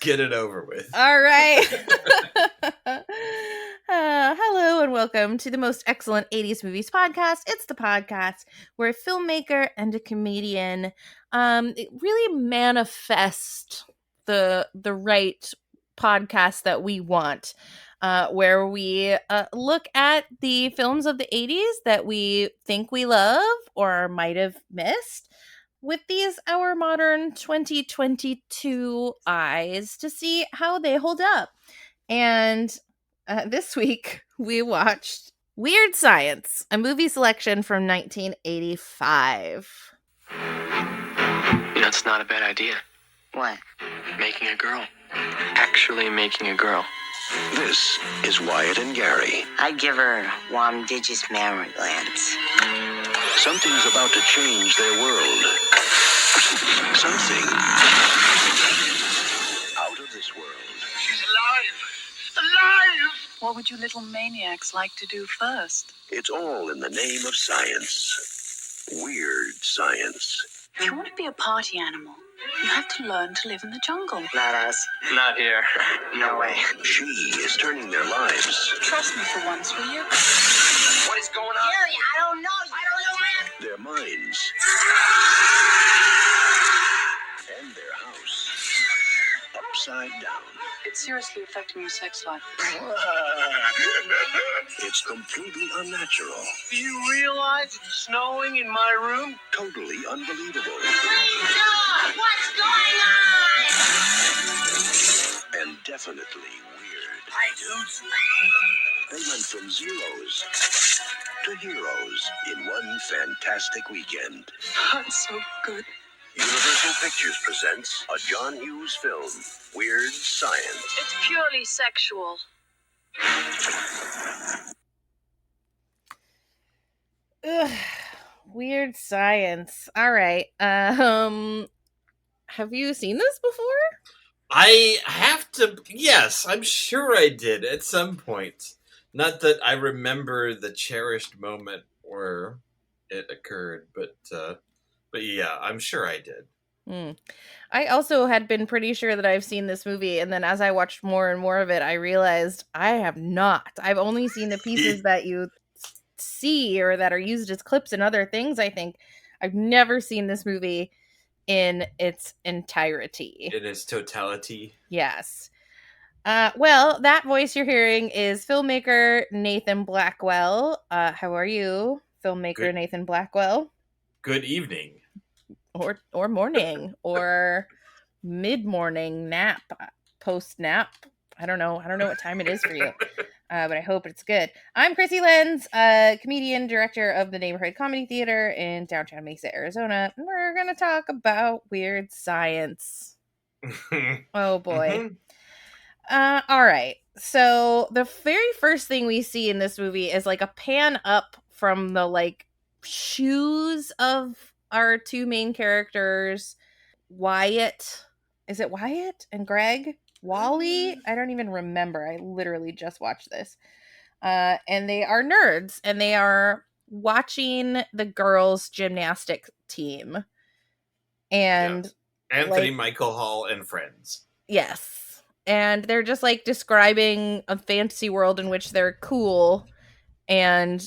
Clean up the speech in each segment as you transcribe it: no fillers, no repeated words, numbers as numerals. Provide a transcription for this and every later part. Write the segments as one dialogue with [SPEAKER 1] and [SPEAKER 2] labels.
[SPEAKER 1] get it over with.
[SPEAKER 2] All right. Hello and welcome to the most excellent 80s movies podcast. It's the podcast where a filmmaker and a comedian really manifest the right podcast that we want, where we look at the films of the 80s that we think we love or might have missed with these our modern 2022 eyes to see how they hold up. And this week we watched Weird Science, a movie selection from 1985.
[SPEAKER 3] You know, it's not a bad idea.
[SPEAKER 4] What?
[SPEAKER 3] Making a girl. Actually making a girl.
[SPEAKER 5] This is Wyatt and Gary.
[SPEAKER 4] I give her warm digits mammary glands.
[SPEAKER 5] Something's about to change their world. Something out of this world.
[SPEAKER 6] She's alive! Alive!
[SPEAKER 7] What would you little maniacs like to do first?
[SPEAKER 5] It's all in the name of science. Weird science.
[SPEAKER 7] If you want to be a party animal, you have to learn to live in the jungle.
[SPEAKER 4] Not us.
[SPEAKER 3] Not here.
[SPEAKER 4] No way.
[SPEAKER 5] She is turning their lives,
[SPEAKER 7] Trust me for once, will you?
[SPEAKER 6] What is going on?
[SPEAKER 4] Gary, I don't know.
[SPEAKER 5] their minds, and their house upside down.
[SPEAKER 7] It's seriously affecting your sex life.
[SPEAKER 5] It's completely unnatural,
[SPEAKER 6] Do you realize it's snowing in my room?
[SPEAKER 5] totally unbelievable,
[SPEAKER 4] What's going on?
[SPEAKER 5] and definitely weird.
[SPEAKER 6] Hi, dudes.
[SPEAKER 5] They went from zeros to heroes in one fantastic weekend.
[SPEAKER 7] That's so good.
[SPEAKER 5] Universal Pictures presents a John Hughes film, Weird Science.
[SPEAKER 7] It's purely sexual.
[SPEAKER 2] Ugh, Weird Science. All right. Have you seen this before?
[SPEAKER 1] I have to. Yes, I'm sure I did at some point. Not that I remember the cherished moment where it occurred, but yeah, I'm sure I did.
[SPEAKER 2] I also had been pretty sure that I've seen this movie, and then as I watched more and more of it, I realized I have not. I've only seen the pieces that you see or that are used as clips and other things, I think. I've never seen this movie in its entirety.
[SPEAKER 1] In its totality.
[SPEAKER 2] Yes. Well, that voice you're hearing is filmmaker Nathan Blackwell. How are you, filmmaker
[SPEAKER 1] Good.
[SPEAKER 2] Nathan Blackwell?
[SPEAKER 1] Good evening.
[SPEAKER 2] Or morning or mid-morning nap, post nap. I don't know what time it is for you, but I hope it's good. I'm Krissy Lenz, comedian, director of the Neighborhood Comedy Theater in downtown Mesa, Arizona. And we're gonna talk about Weird Science. Oh boy. All right. So the very first thing we see in this movie is like a pan up from the like shoes of our two main characters, Wyatt. Is it Wyatt and Greg? Wally? I don't even remember. I literally just watched this. And they are nerds, and they are watching the girls' gymnastic team. And
[SPEAKER 1] Anthony
[SPEAKER 2] like,
[SPEAKER 1] Michael Hall and friends.
[SPEAKER 2] yes. And they're just like describing a fantasy world in which they're cool. And,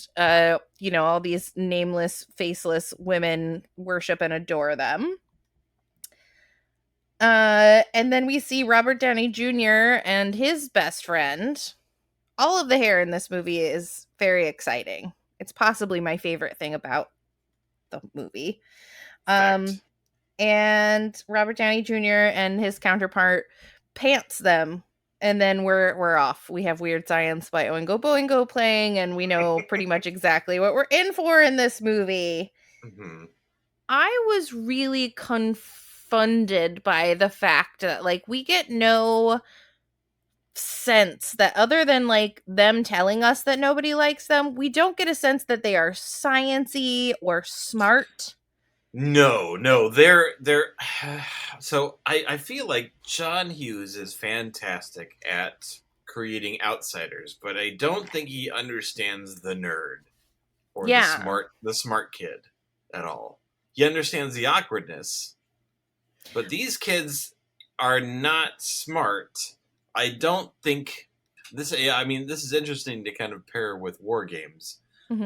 [SPEAKER 2] all these nameless, faceless women worship and adore them. And then we see Robert Downey Jr. and his best friend. All of the hair in this movie is very exciting. It's possibly my favorite thing about the movie.
[SPEAKER 1] Fact.
[SPEAKER 2] And Robert Downey Jr. and his counterpart pants them. And then we're off. We have Weird Science by Oingo Boingo playing, and we know pretty much exactly what we're in for in this movie.
[SPEAKER 1] Mm-hmm.
[SPEAKER 2] I was really confounded by the fact that, like, we get no sense that other than, like, them telling us that nobody likes them, we don't get a sense that they are science-y or smart.
[SPEAKER 1] No, they're so I feel like John Hughes is fantastic at creating outsiders, but I don't think he understands the nerd or the smart kid at all. He understands the awkwardness, but these kids, are not smart, I don't think this. I mean, this is interesting to kind of pair with War Games.
[SPEAKER 2] Mhm.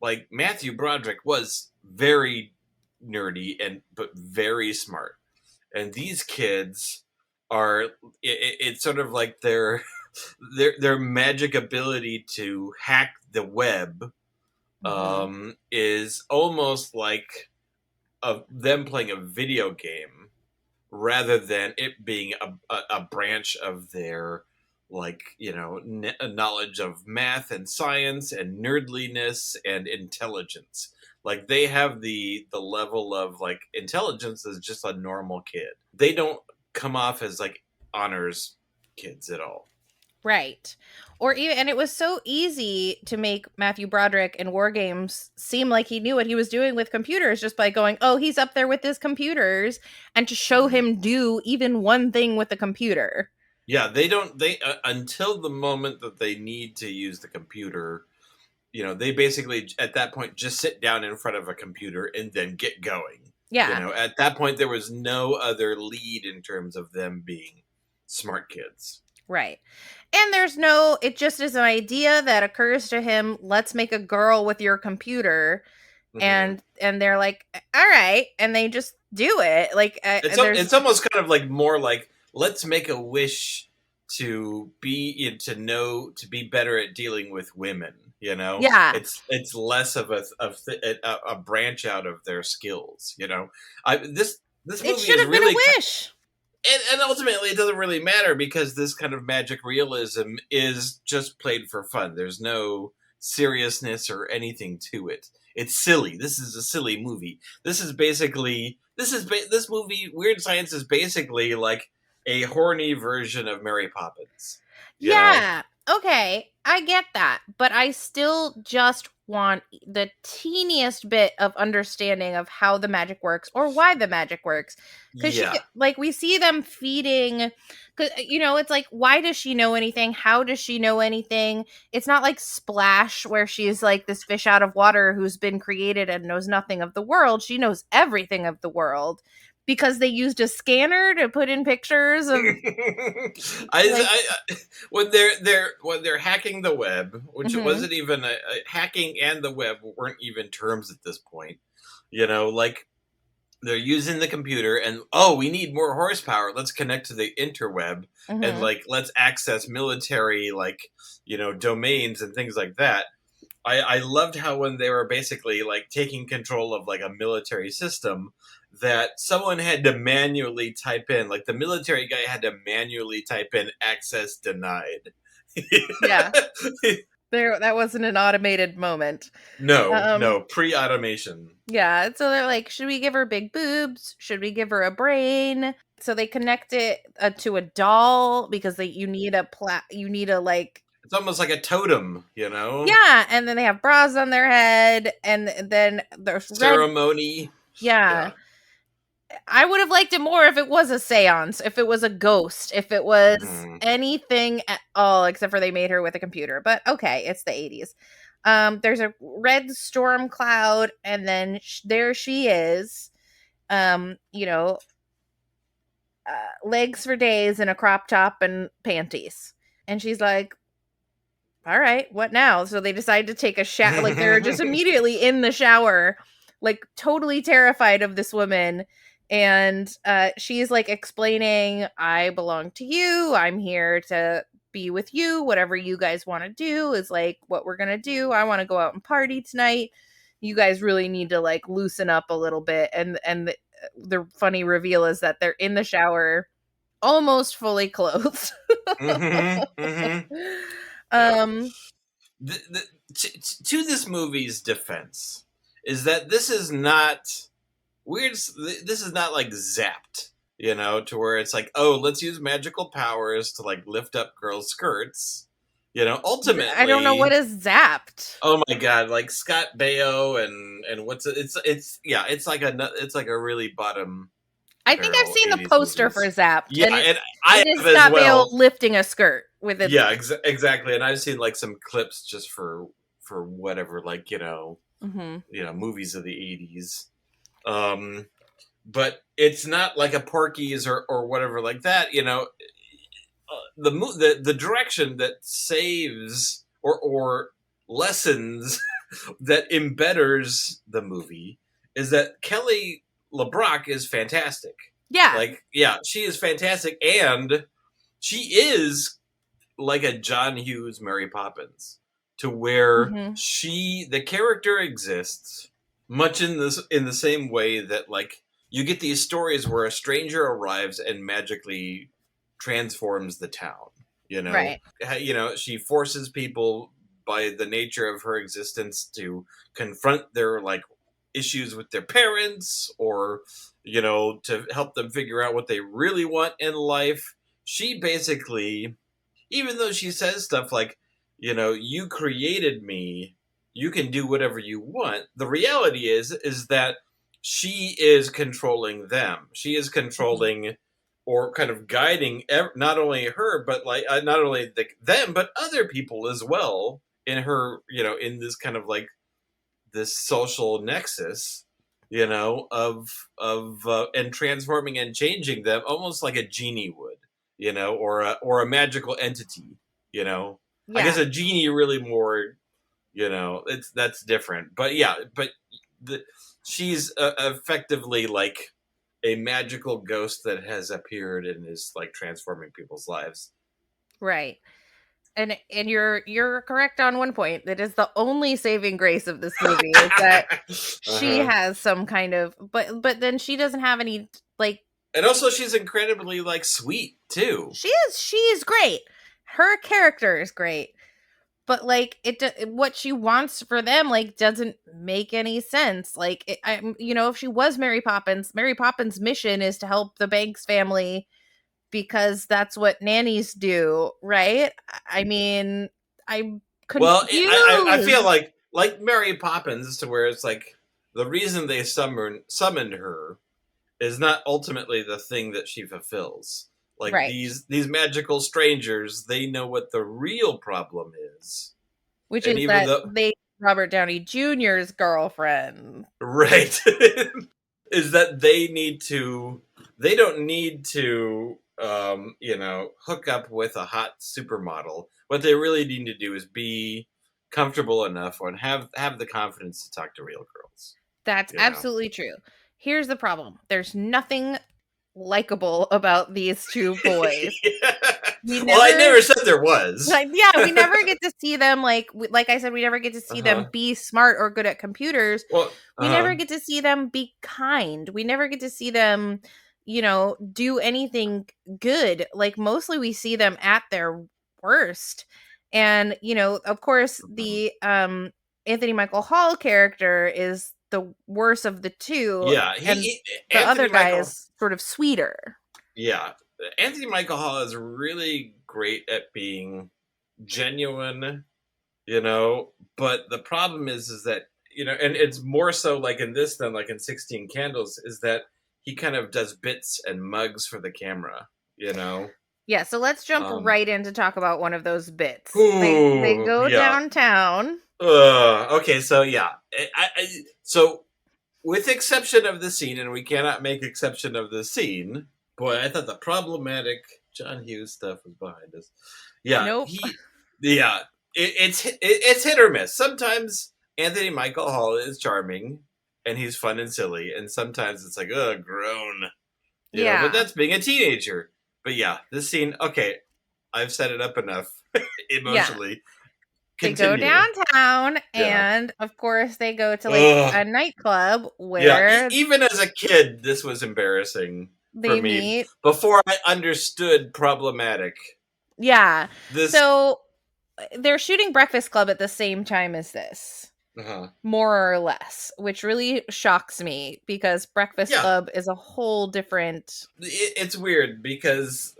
[SPEAKER 1] Like Matthew Broderick was very nerdy but very smart, and these kids are. It's sort of like their magic ability to hack the web is almost like of them playing a video game rather than it being a branch of their knowledge of math and science and nerdliness and intelligence. Like they have the level of like intelligence as just a normal kid. They don't come off as like honors kids at all.
[SPEAKER 2] Right. Or even, and it was so easy to make Matthew Broderick in War Games seem like he knew what he was doing with computers just by going, oh, he's up there with his computers, and to show him do even one thing with the computer.
[SPEAKER 1] Yeah, they until the moment that they need to use the computer, they basically at that point just sit down in front of a computer and then get going.
[SPEAKER 2] Yeah.
[SPEAKER 1] At that point there was no other lead in terms of them being smart kids.
[SPEAKER 2] Right. And it just is an idea that occurs to him, let's make a girl with your computer. And they're like, all right. And they just do it. Like,
[SPEAKER 1] it's almost kind of like more like, let's make a wish to be better at dealing with women.
[SPEAKER 2] Yeah.
[SPEAKER 1] It's less of a branch out of their skills. This movie
[SPEAKER 2] it should have been a wish.
[SPEAKER 1] And ultimately, it doesn't really matter because this kind of magic realism is just played for fun. There's no seriousness or anything to it. It's silly. This is a silly movie. This movie, Weird Science, is basically like a horny version of Mary Poppins.
[SPEAKER 2] Yeah. Okay. I get that. But I still just want the teeniest bit of understanding of how the magic works or why the magic works. Because we see them feeding, because it's like, why does she know anything? How does she know anything? It's not like Splash, where she's like this fish out of water who's been created and knows nothing of the world. She knows everything of the world because they used a scanner to put in pictures of.
[SPEAKER 1] When they're hacking the web, which it wasn't even hacking and the web weren't even terms at this point. Like they're using the computer and we need more horsepower. Let's connect to the interweb and let's access military domains and things like that. I loved how when they were basically like taking control of like a military system, that someone had to manually type in, like the military guy had to manually type in access denied.
[SPEAKER 2] Yeah. That wasn't an automated moment.
[SPEAKER 1] No, pre-automation.
[SPEAKER 2] Yeah, so they're like, should we give her big boobs? Should we give her a brain? So they connect it to a doll because you need a
[SPEAKER 1] it's almost like a totem,
[SPEAKER 2] Yeah, and then they have bras on their head, and then there's
[SPEAKER 1] ceremony.
[SPEAKER 2] Yeah. I would have liked it more if it was a seance, if it was a ghost, if it was anything at all, except for they made her with a computer. But okay, it's the 80s. There's a red storm cloud, and then there she is, legs for days in a crop top and panties. And she's like, all right, what now? So they decide to take a shower. Like, they're just immediately in the shower, like totally terrified of this woman. And she's like explaining, I belong to you. I'm here to be with you. Whatever you guys want to do is like what we're going to do. I want to go out and party tonight. You guys really need to like loosen up a little bit. And the funny reveal is that they're in the shower almost fully clothed.
[SPEAKER 1] To this movie's defense is that this is not weird. This is not like Zapped, to where it's like, oh, let's use magical powers to like lift up girls' skirts. Ultimately,
[SPEAKER 2] I don't know what is Zapped.
[SPEAKER 1] Oh my god, like Scott Baio and what's it? It's like a really bottom.
[SPEAKER 2] I think I've seen the poster for Zapped.
[SPEAKER 1] Yeah, and I
[SPEAKER 2] it
[SPEAKER 1] have
[SPEAKER 2] is Scott
[SPEAKER 1] as well.
[SPEAKER 2] Baio lifting a skirt with it.
[SPEAKER 1] Yeah, exactly. And I've seen like some clips just for whatever, like movies of the 80s. but it's not like a Porky's or whatever like that. The direction that saves or lessens that embetters the movie is that Kelly LeBrock is fantastic.
[SPEAKER 2] Yeah.
[SPEAKER 1] Like, yeah, she is fantastic, and she is like a John Hughes Mary Poppins, to where the character exists much in the same way that, like, you get these stories where a stranger arrives and magically transforms the town.
[SPEAKER 2] Right.
[SPEAKER 1] She forces people by the nature of her existence to confront their, like, issues with their parents, or to help them figure out what they really want in life. She basically, even though she says stuff like, you created me, you can do whatever you want, the reality is that she is controlling them. She is controlling or kind of guiding not only her, but like not only them, but other people as well in her, in this kind of like this social nexus, of and transforming and changing them almost like a genie would, or a magical entity,
[SPEAKER 2] Yeah.
[SPEAKER 1] I guess a genie really more, that's different. But yeah, she's effectively like a magical ghost that has appeared and is like transforming people's lives.
[SPEAKER 2] Right. And you're correct on one point. That is the only saving grace of this movie, is that she has some kind of, but then she doesn't have any, like,
[SPEAKER 1] and also she's incredibly like sweet too.
[SPEAKER 2] She's great. Her character is great. But like what she wants for them like doesn't make any sense. Like if she was Mary Poppins mission is to help the Banks family because that's what nannies do, right? I mean, I'm confused.
[SPEAKER 1] Well, I feel like Mary Poppins, to where it's like the reason they summoned her is not ultimately the thing that she fulfills. Like, right. These magical strangers, they know what the real problem is,
[SPEAKER 2] which is that they Robert Downey Jr.'s girlfriend,
[SPEAKER 1] right? Is that they don't need to hook up with a hot supermodel. What they really need to do is be comfortable enough and have the confidence to talk to real girls.
[SPEAKER 2] That's absolutely true. Here's the problem. There's nothing likable about these two boys.
[SPEAKER 1] Yeah. I never said there was.
[SPEAKER 2] We never get to see them like I said, we never get to see them be smart or good at computers.
[SPEAKER 1] Well,
[SPEAKER 2] we never get to see them be kind. We never get to see them, do anything good. Like, mostly we see them at their worst. And, of course, the Anthony Michael Hall character is the worst of the two.
[SPEAKER 1] Yeah,
[SPEAKER 2] the other guy is sort of sweeter.
[SPEAKER 1] Yeah, Anthony Michael Hall is really great at being genuine, but the problem is that, and it's more so like in this than like in 16 Candles, is that he kind of does bits and mugs for the camera,
[SPEAKER 2] Yeah, so let's jump right in to talk about one of those bits. They go downtown.
[SPEAKER 1] Okay, so yeah. So with exception of the scene, and we cannot make exception of the scene, boy, I thought the problematic John Hughes stuff was behind us. Yeah.
[SPEAKER 2] Nope.
[SPEAKER 1] It's hit or miss. Sometimes Anthony Michael Hall is charming and he's fun and silly, and sometimes it's like, grown. But that's being a teenager. But yeah, this scene, okay, I've set it up enough emotionally.
[SPEAKER 2] Yeah. They go downtown, and of course, they go to like a nightclub where,
[SPEAKER 1] even as a kid, this was embarrassing for me. Before I understood problematic.
[SPEAKER 2] Yeah. So they're shooting Breakfast Club at the same time as this, more or less, which really shocks me because Breakfast Club is a whole different.
[SPEAKER 1] It's weird because,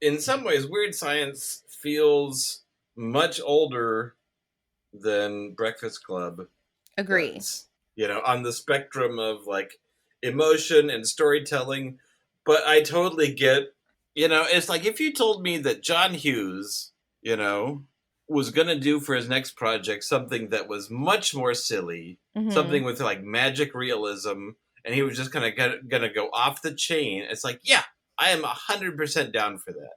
[SPEAKER 1] in some ways, Weird Science feels much older than Breakfast Club.
[SPEAKER 2] Agree.
[SPEAKER 1] Does, on the spectrum of like emotion and storytelling. But I totally get, it's like if you told me that John Hughes, was going to do for his next project something that was much more silly, something with like magic realism and he was just gonna go off the chain. It's like, yeah, I am 100% down for that.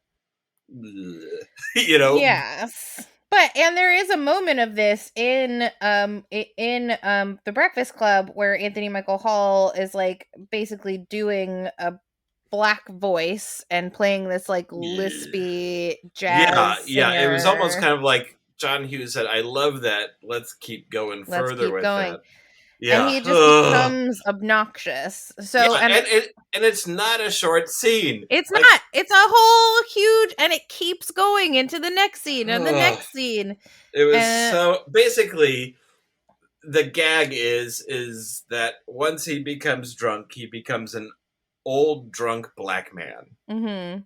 [SPEAKER 2] Yes. But and there is a moment of this in The Breakfast Club where Anthony Michael Hall is like basically doing a black voice and playing this like lispy jazz
[SPEAKER 1] yeah. It was almost
[SPEAKER 2] singer.
[SPEAKER 1] kind of like John Hughes said, "I love that. Let's keep going further with that." Yeah,
[SPEAKER 2] And he just becomes obnoxious. So
[SPEAKER 1] and it's not a short scene.
[SPEAKER 2] It's not. It's a whole huge, and it keeps going into the next scene and the next scene.
[SPEAKER 1] It was so basically the gag is that once he becomes drunk, he becomes an old drunk black man.
[SPEAKER 2] Mm-hmm.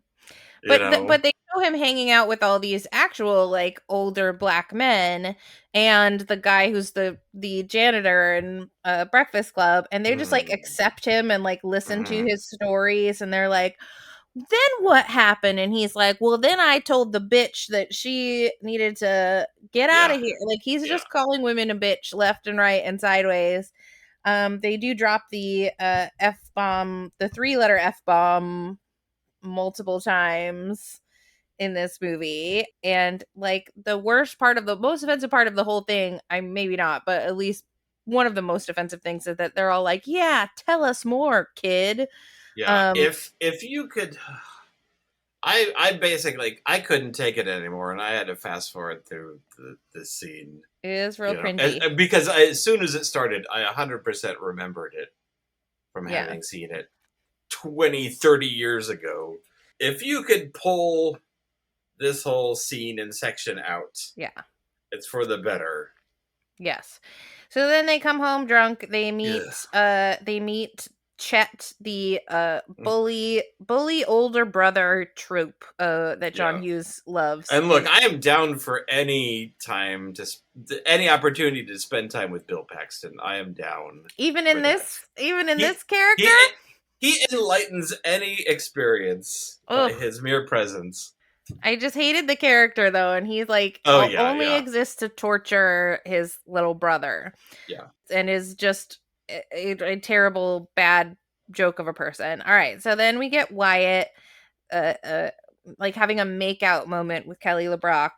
[SPEAKER 2] But they show him hanging out with all these actual like older black men and the guy who's the janitor in Breakfast Club, and they just like accept him and like listen to his stories, and they're like, then what happened? And he's like, well, then I told the bitch that she needed to get out of here. Like he's just calling women a bitch left and right and sideways. They do drop the F-bomb, the 3-letter F-bomb multiple times in this movie, and like the most offensive part of the whole thing, maybe not, but at least one of the most offensive things is that they're all like, yeah, tell us more, kid.
[SPEAKER 1] If you could, I basically I couldn't take it anymore, and I had to fast forward through the scene.
[SPEAKER 2] It is real cringy
[SPEAKER 1] because as soon as it started, I 100% remembered it from having seen it 20, 30 years ago. If you could pull this whole scene and section out, it's for the better.
[SPEAKER 2] Yes. So then they come home drunk. They meet Chet, the bully older brother troop that John Hughes loves.
[SPEAKER 1] And look, I am down for any opportunity to spend time with Bill Paxton. I am down.
[SPEAKER 2] Even in this character?
[SPEAKER 1] He enlightens any experience by his mere presence.
[SPEAKER 2] I just hated the character though, and he's like only exists to torture his little brother.
[SPEAKER 1] Yeah.
[SPEAKER 2] And is just a terrible, bad joke of a person. All right, so then we get Wyatt like having a makeout moment with Kelly LeBrock,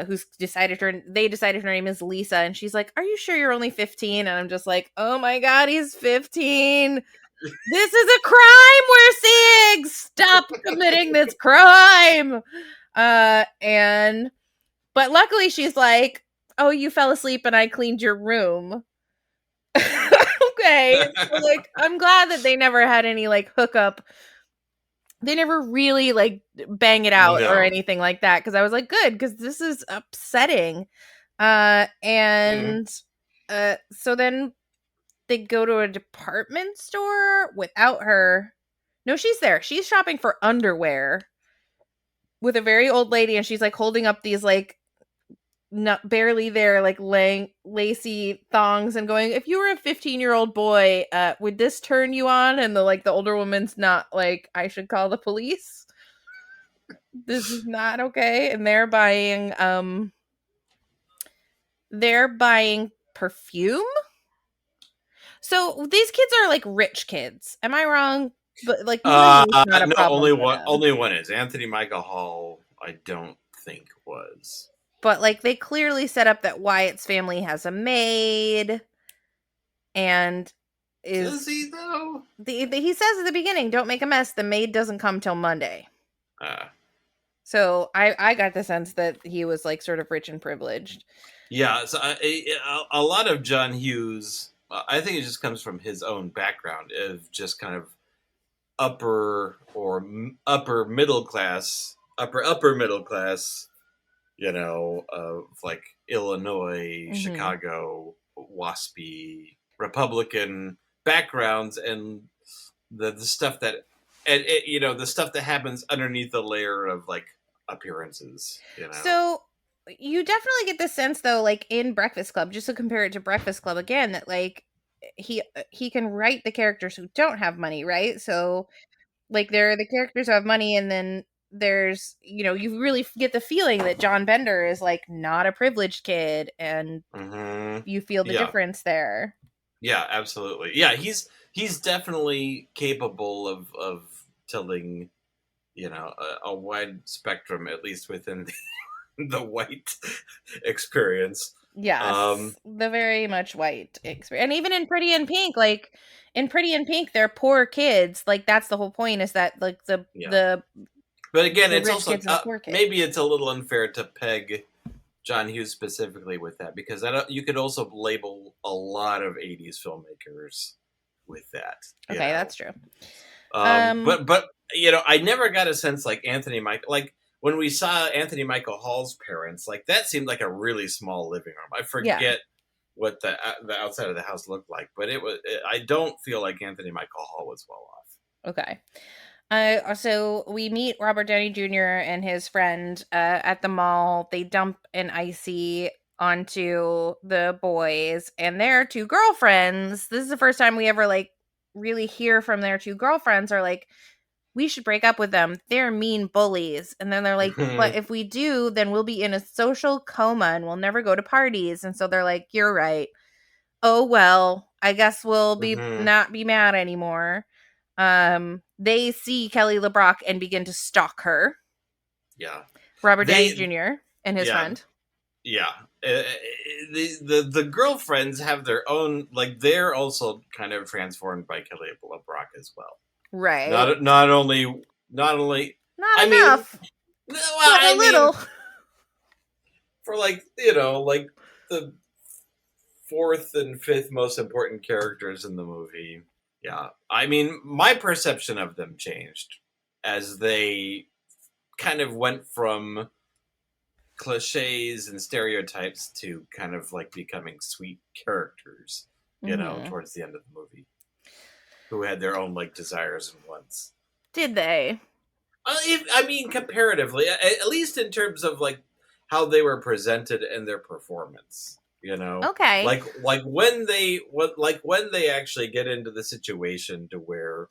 [SPEAKER 2] who's decided her name is Lisa, and she's like, are you sure you're only 15? And I'm just like, oh my god, he's 15. This is a crime we're seeing. Stop committing this crime. But luckily she's like, oh, you fell asleep and I cleaned your room. Okay. So, like, I'm glad that they never had any like hookup. They never really like bang it out or anything like that, because I was like, good, because this is upsetting. So then they go to a department store without her. No, she's there. She's shopping for underwear with a very old lady, and she's like holding up these like not barely there like lacy thongs and going, if you were a 15-year-old boy, would this turn you on? And the older woman's not like, I should call the police. This is not okay. And they're buying perfume. So these kids are like rich kids. Am I wrong? But like, not a
[SPEAKER 1] no,
[SPEAKER 2] problem
[SPEAKER 1] only one is Anthony Michael Hall. I don't think was.
[SPEAKER 2] But like, they clearly set up that Wyatt's family has a maid, and
[SPEAKER 1] does he though?
[SPEAKER 2] He says at the beginning, "Don't make a mess. The maid doesn't come till Monday." So I got the sense that he was like sort of rich and privileged.
[SPEAKER 1] Yeah. So a lot of John Hughes, I think it just comes from his own background of just kind of upper middle class, of like Illinois, Chicago, waspy Republican backgrounds, and the stuff that, and the stuff that happens underneath the layer of like appearances.
[SPEAKER 2] So you definitely get the sense though, like in Breakfast Club, just to compare it to Breakfast Club again, that like he can write the characters who don't have money, right? So like they're the characters who have money, and then there's, you really get the feeling that John Bender is like not a privileged kid, and you feel the difference there.
[SPEAKER 1] Yeah, absolutely. Yeah, he's definitely capable of telling, a wide spectrum, at least within the white experience.
[SPEAKER 2] Yes, the very much white experience. And even in Pretty in Pink, like in Pretty in Pink, they're poor kids. Like that's the whole point, is that like the
[SPEAKER 1] But again,
[SPEAKER 2] the
[SPEAKER 1] it's
[SPEAKER 2] rich
[SPEAKER 1] also
[SPEAKER 2] kids and the poor kids.
[SPEAKER 1] maybe it's a little unfair to peg John Hughes specifically with that, because you could also label a lot of '80s filmmakers with that.
[SPEAKER 2] Okay, that's true.
[SPEAKER 1] But I never got a sense like Anthony Michael, like when we saw Anthony Michael Hall's parents, like that seemed like a really small living room. I forget what the outside of the house looked like, but I don't feel like Anthony Michael Hall was well off.
[SPEAKER 2] Okay. So we meet Robert Downey Jr. and his friend at the mall. They dump an icy onto the boys and their two girlfriends. This is the first time we ever like really hear from their two girlfriends are like, we should break up with them. They're mean bullies. And then they're like, but if we do, then we'll be in a social coma and we'll never go to parties. And so they're like, you're right. Oh, well, I guess we'll not be mad anymore. They see Kelly LeBrock and begin to stalk her.
[SPEAKER 1] Yeah.
[SPEAKER 2] Robert Downey Jr. and his friend.
[SPEAKER 1] Yeah. The girlfriends have their own, like, they're also kind of transformed by Kelly LeBrock as well.
[SPEAKER 2] Right.
[SPEAKER 1] Not only
[SPEAKER 2] not
[SPEAKER 1] I
[SPEAKER 2] enough.
[SPEAKER 1] Well,
[SPEAKER 2] but a little.
[SPEAKER 1] For like the fourth and fifth most important characters in the movie. Yeah. I mean, my perception of them changed as they kind of went from cliches and stereotypes to kind of like becoming sweet characters, towards the end of the movie, who had their own like desires and wants.
[SPEAKER 2] Did they?
[SPEAKER 1] I mean, comparatively, at least in terms of like how they were presented and their performance.
[SPEAKER 2] Okay.
[SPEAKER 1] Like when they actually get into the situation to where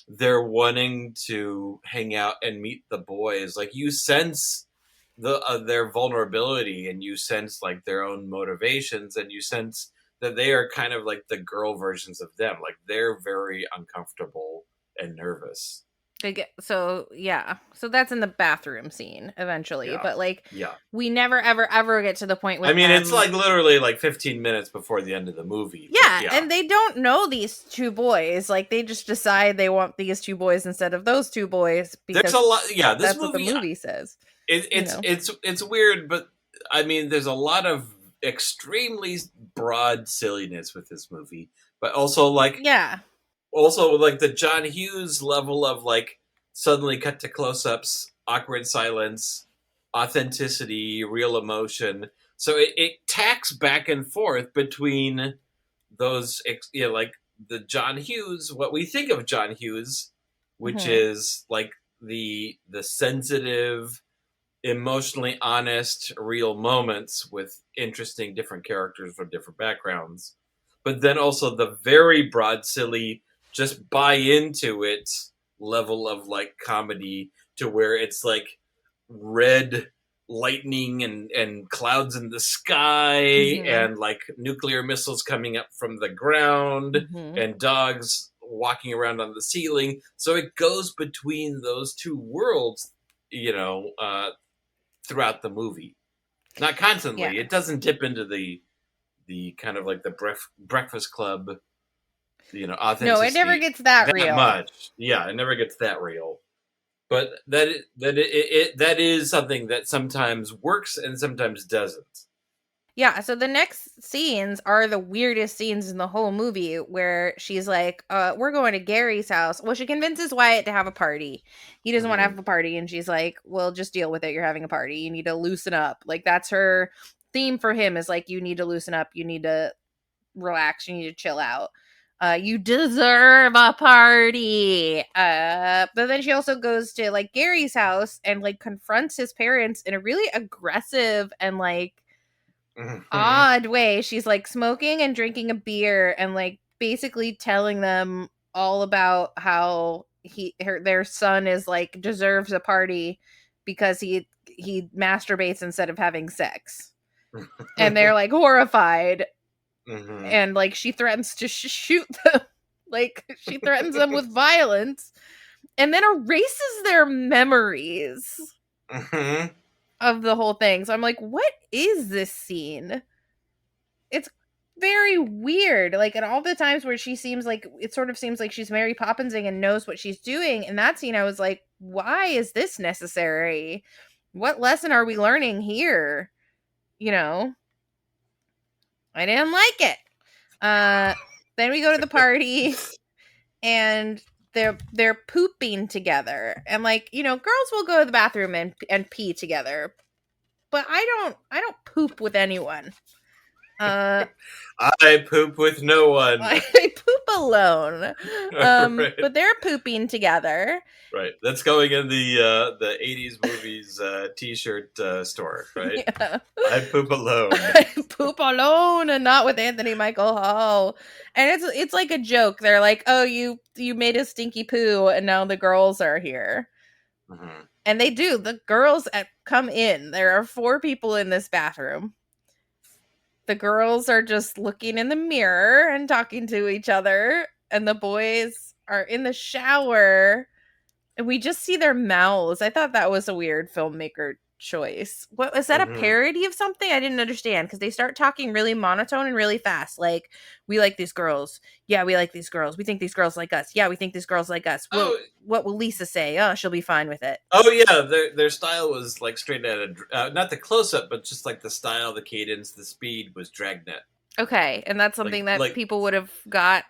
[SPEAKER 1] they're wanting to hang out and meet the boys, like you sense their vulnerability, and you sense like their own motivations, and you sense that they are kind of like the girl versions of them. Like they're very uncomfortable and nervous.
[SPEAKER 2] So that's in the bathroom scene eventually, but like
[SPEAKER 1] yeah,
[SPEAKER 2] we never ever get to the point with
[SPEAKER 1] it's like literally like 15 minutes before the end of the movie.
[SPEAKER 2] Yeah, and they don't know these two boys. Like they just decide they want these two boys instead of those two boys because
[SPEAKER 1] there's a lot. Yeah,
[SPEAKER 2] that's what the movie says.
[SPEAKER 1] It's weird, but I mean, there's a lot of extremely broad silliness with this movie, but also like Also, like the John Hughes level of like suddenly cut to close-ups, awkward silence, authenticity, real emotion. So it tacks back and forth between those, like the John Hughes, what we think of John Hughes, which is like the sensitive, emotionally honest, real moments with interesting different characters from different backgrounds. But then also the very broad, silly, just buy into it level of like comedy to where it's like red lightning and clouds in the sky and like nuclear missiles coming up from the ground and dogs walking around on the ceiling. So it goes between those two worlds, throughout the movie. Not constantly. Yeah. It doesn't dip into the kind of like the Breakfast Club, authenticity.
[SPEAKER 2] No, it never gets that real.
[SPEAKER 1] Much. Yeah, it never gets that real. But that is something that sometimes works and sometimes doesn't.
[SPEAKER 2] Yeah, so the next scenes are the weirdest scenes in the whole movie, where she's like, we're going to Gary's house. Well, she convinces Wyatt to have a party. He doesn't want to have a party, and she's like, well, just deal with it. You're having a party. You need to loosen up. Like, that's her theme for him, is like, you need to loosen up. You need to relax. You need to chill out. You deserve a party. But then she also goes to like Gary's house and like confronts his parents in a really aggressive and like odd way. She's like smoking and drinking a beer and like basically telling them all about how their son is like deserves a party because he masturbates instead of having sex. And they're like horrified. And like she threatens to shoot them Like, she threatens them with violence and then erases their memories
[SPEAKER 1] Mhm.
[SPEAKER 2] of the whole thing. So I'm like, what is this scene? It's very weird. Like, and all the times where she seems like, it sort of seems like she's Mary Poppinsing and knows what she's doing. In that scene, I was like, why is this necessary? What lesson are we learning here? You know, I didn't like it. Then we go to the party and they're pooping together. And like, you know, girls will go to the bathroom and pee together. But I don't poop with anyone.
[SPEAKER 1] I poop with no one.
[SPEAKER 2] I poop alone.
[SPEAKER 1] Right.
[SPEAKER 2] But they're pooping together.
[SPEAKER 1] Right. That's going in the 80s movies t-shirt store, right?
[SPEAKER 2] Yeah.
[SPEAKER 1] I poop alone.
[SPEAKER 2] I poop alone and not with Anthony Michael Hall. And it's like a joke. They're like, "Oh, you made a stinky poo and now the girls are here."
[SPEAKER 1] Mhm.
[SPEAKER 2] And they do. The girls come in. There are 4 people in this bathroom. The girls are just looking in the mirror and talking to each other, and the boys are in the shower, and we just see their mouths. I thought that was a weird filmmaker choice. What was that?
[SPEAKER 1] Mhm.
[SPEAKER 2] A parody of something? I didn't understand, because they start talking really monotone and really fast. Like, we like these girls. Yeah, we like these girls. We think these girls like us. Yeah, we think these girls like us. Well, what will Lisa say? Oh, she'll be fine with it.
[SPEAKER 1] Oh yeah, their style was like straight out of not the close up, but just like the style, the cadence, the speed was Dragnet
[SPEAKER 2] Okay, and that's something that
[SPEAKER 1] like-
[SPEAKER 2] people would have got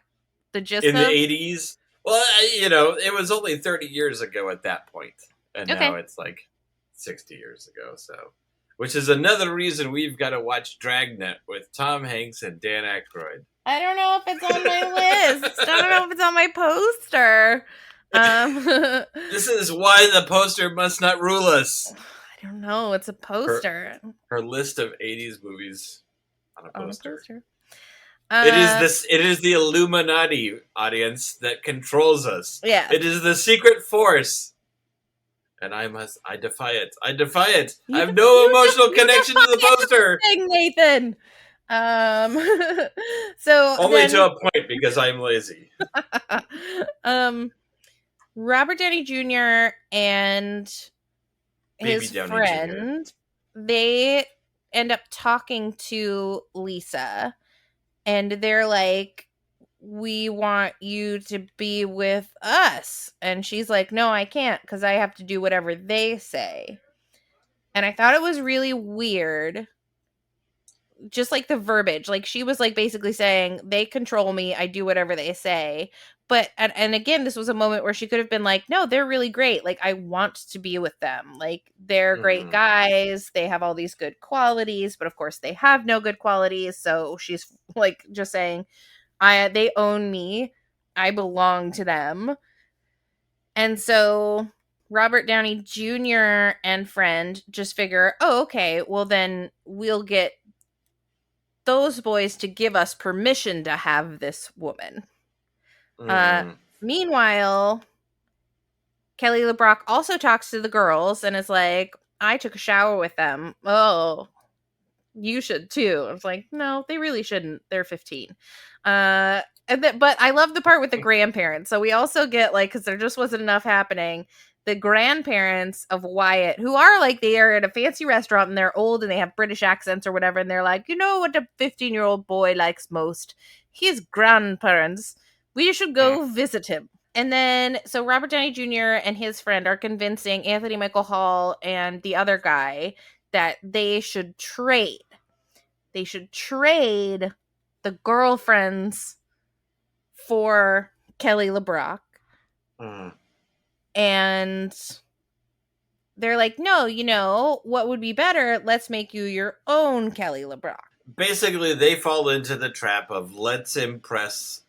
[SPEAKER 2] the gist
[SPEAKER 1] in
[SPEAKER 2] of?
[SPEAKER 1] the 80s. Well, you know, it was only 30 years ago at that point, and
[SPEAKER 2] Okay.
[SPEAKER 1] now it's like 60 years ago. So, which is another reason we've got to watch Dragnet with Tom Hanks and Dan Aykroyd.
[SPEAKER 2] I don't know if it's on my list. I don't know if it's on my poster.
[SPEAKER 1] This is why the poster must not rule us.
[SPEAKER 2] I don't know. It's a poster.
[SPEAKER 1] Her list of 80s movies on a
[SPEAKER 2] On a
[SPEAKER 1] poster.
[SPEAKER 2] poster.
[SPEAKER 1] It is the Illuminati audience that controls us.
[SPEAKER 2] Yeah.
[SPEAKER 1] It is the secret force. And I defy it. I defy it. I have no emotional connection to the poster.
[SPEAKER 2] Thing, Nathan. So
[SPEAKER 1] Only
[SPEAKER 2] then,
[SPEAKER 1] to a point because I'm lazy.
[SPEAKER 2] Robert Downey Jr. and
[SPEAKER 1] Baby
[SPEAKER 2] his
[SPEAKER 1] Downey
[SPEAKER 2] friend, they end up talking to Lisa, and they're like, "We want you to be with us," and she's like, "No, I can't, because I have to do whatever they say." And I thought it was really weird, just like the verbiage. Like, she was like basically saying, they control me, I do whatever they say. But and again, this was a moment where she could have been like, no, they're really great, like, I want to be with them, like, they're great
[SPEAKER 1] Mhm.
[SPEAKER 2] guys, they have all these good qualities, but of course they have no good qualities. So she's like just saying, they own me, I belong to them. And so Robert Downey Jr. and friend just figure, oh, okay, well then we'll get those boys to give us permission to have this woman.
[SPEAKER 1] Mhm.
[SPEAKER 2] Meanwhile, Kelly LeBrock also talks to the girls and is like, I took a shower with them. Oh, you should too. I was like, no, they really shouldn't. They're 15. But I love the part with the grandparents. So we also get, like, because there just wasn't enough happening, the grandparents of Wyatt, who are like, they are at a fancy restaurant and they're old and they have British accents or whatever. And they're like, you know what a 15-year-old boy likes most? His grandparents. We should go visit him. And then, so Robert Downey Jr. and his friend are convincing Anthony Michael Hall and the other guy that they should trade. They should trade the girlfriends for Kelly LeBrock.
[SPEAKER 1] Mhm.
[SPEAKER 2] And they're like, no, you know, what would be better? Let's make you your own Kelly LeBrock.
[SPEAKER 1] Basically, they fall into the trap of let's impress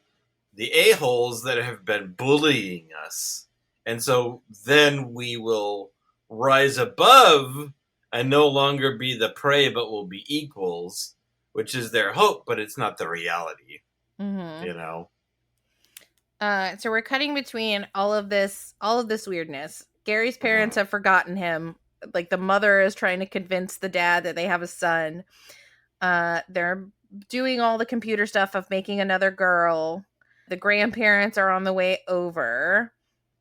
[SPEAKER 1] the a-holes that have been bullying us. And so then we will rise above and no longer be the prey, but will be equals, which is their hope, but it's not the reality,
[SPEAKER 2] Mm-hmm.
[SPEAKER 1] you know?
[SPEAKER 2] So we're cutting between all of this weirdness. Gary's parents have forgotten him. Like, the mother is trying to convince the dad that they have a son. They're doing all the computer stuff of making another girl. The grandparents are on the way over,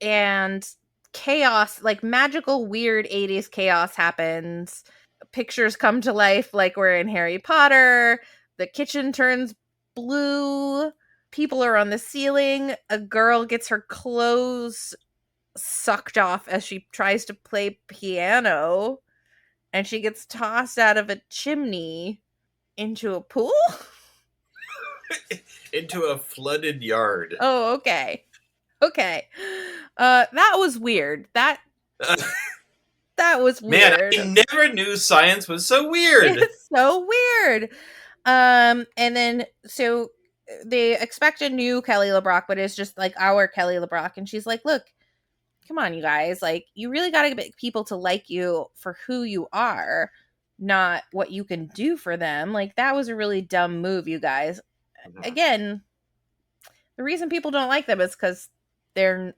[SPEAKER 2] and chaos, like magical, weird 80s chaos happens. Pictures come to life like we're in Harry Potter. The kitchen turns blue. People are on the ceiling. A girl gets her clothes sucked off as she tries to play piano, and she gets tossed out of a chimney into a pool.
[SPEAKER 1] Into a flooded yard.
[SPEAKER 2] Oh, okay. That was weird. That was weird.
[SPEAKER 1] Man, I never knew science was so weird.
[SPEAKER 2] It's so weird. And then so they expect a new Kelly LeBrock, but it's just like our Kelly LeBrock, and she's like, "Look, come on, you guys. Like, you really got to get people to like you for who you are, not what you can do for them. Like, that was a really dumb move, you guys." Again, the reason people don't like them is because they're